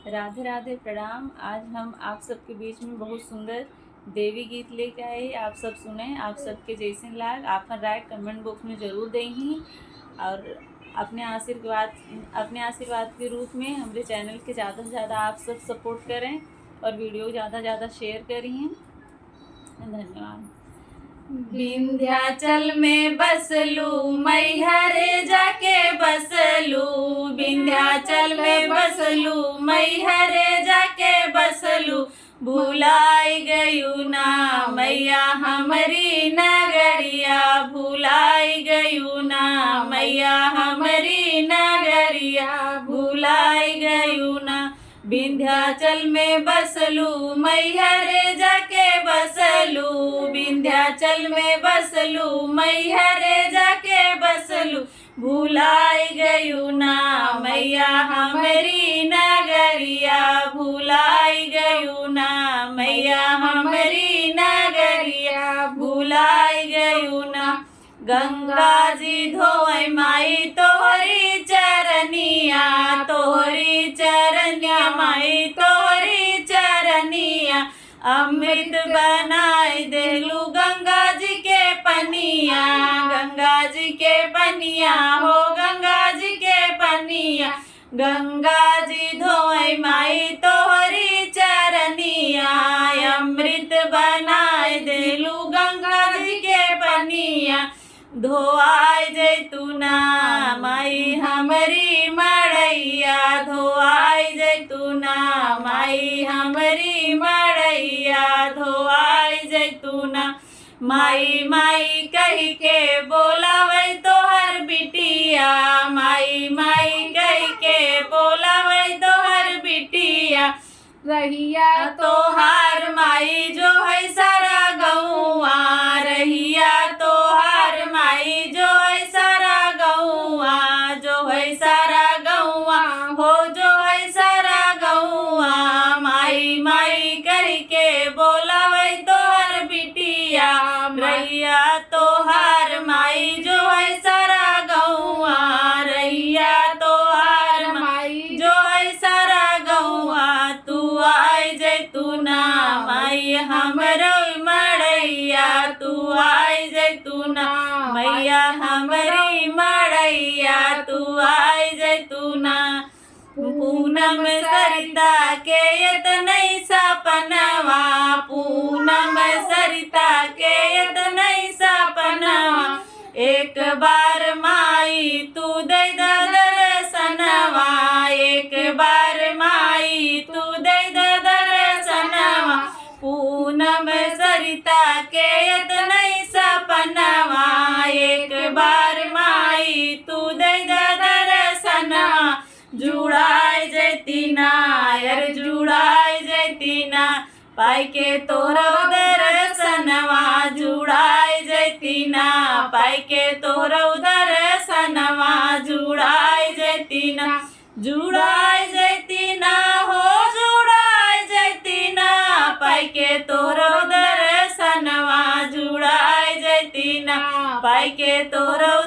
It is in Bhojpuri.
राधे राधे प्रणाम। आज हम आप सबके बीच में बहुत सुंदर देवी गीत लेके आए। आप सब सुने, आप सबके जैसे लाग आपका राय कमेंट बॉक्स में ज़रूर देंगी और अपने आशीर्वाद के रूप में हमारे चैनल के ज़्यादा से ज़्यादा आप सब सपोर्ट करें और वीडियो ज़्यादा से ज़्यादा शेयर करिए। धन्यवाद। विंध्याचल में बसलू मैहर जाके बसलू, विंध्याचल में बसलू मैहर जाके बसलू, भुलाई गयू ना मैया हमारी नगरिया, भुलाई गयू ना मैया हमारी नगरिया, भुलाई गयू ना। विंध्याचल में बसलू मैहर जाके बसलू, विंध्याचल में बसलू मैहर जाके बसलू, भुलाई गयू ना मैया हमारी नगरिया, भुलाई गयू ना मैया हमारी नगरिया, भुलाई गयू ना। गंगा जी धोए माई तोहरी चरनिया, तोहरी चरनिया माई तोहरी चरनिया, अमृत बनाए देलू गंगा जी के पनिया, गंगा जी के पनिया हो गंगा जी के पनिया, गंगा जी धोए माई तोहरी चरनिया, अमृत बनाए देलू गंगा जी के पनिया, धोआई जैतूना माई हमारी मड़ैया, धोआई जैतूना माई हमारी मड़ैया, धोआई जैतूना। माई माई कही के बोलावे तोहर बिटिया, माई माई कही के बोलावे तोहर बिटिया, रहिया तोहार माई जो है सारा गौआ, रहिया तोहार माई जो है सारा गौआ, जो है सारा गौआ हो जो है सारा गौआ, माई माई कही के बोलावे तोहर बिटिया, रहिया तोहार माई जो है सारा गौआ, रहिया तोहार माई जो है सारा गौआ, तू आई जैतूना माई हमरो मड़ैया, तू आई जैतूना मैया हमारी मड़ैया, तू आई जैतूना। पूनम सरिता के इतने सपनवा, पूनम सरिता के इतने सपनवा, एक बार माई तू दे दर्शनवा, एक बार माई तू दे दर्शनवा, पूनम सरिता के इतने सपनवा, एक बार माई तू दे दर्शनवा, जुड़ाई जैतीना यार जुड़ाई जैतीना, पाई के तोरो दर्शनवा, जुड़ाई जैतीना पाई के तोरो दर्शनवा, जुड़ाई जैतीना, जुड़ाई जैतीना हो जुड़ाई जैतीना, पाई के तोरो दर्शनवा, जुड़ाई जैतीना पाई के तोरो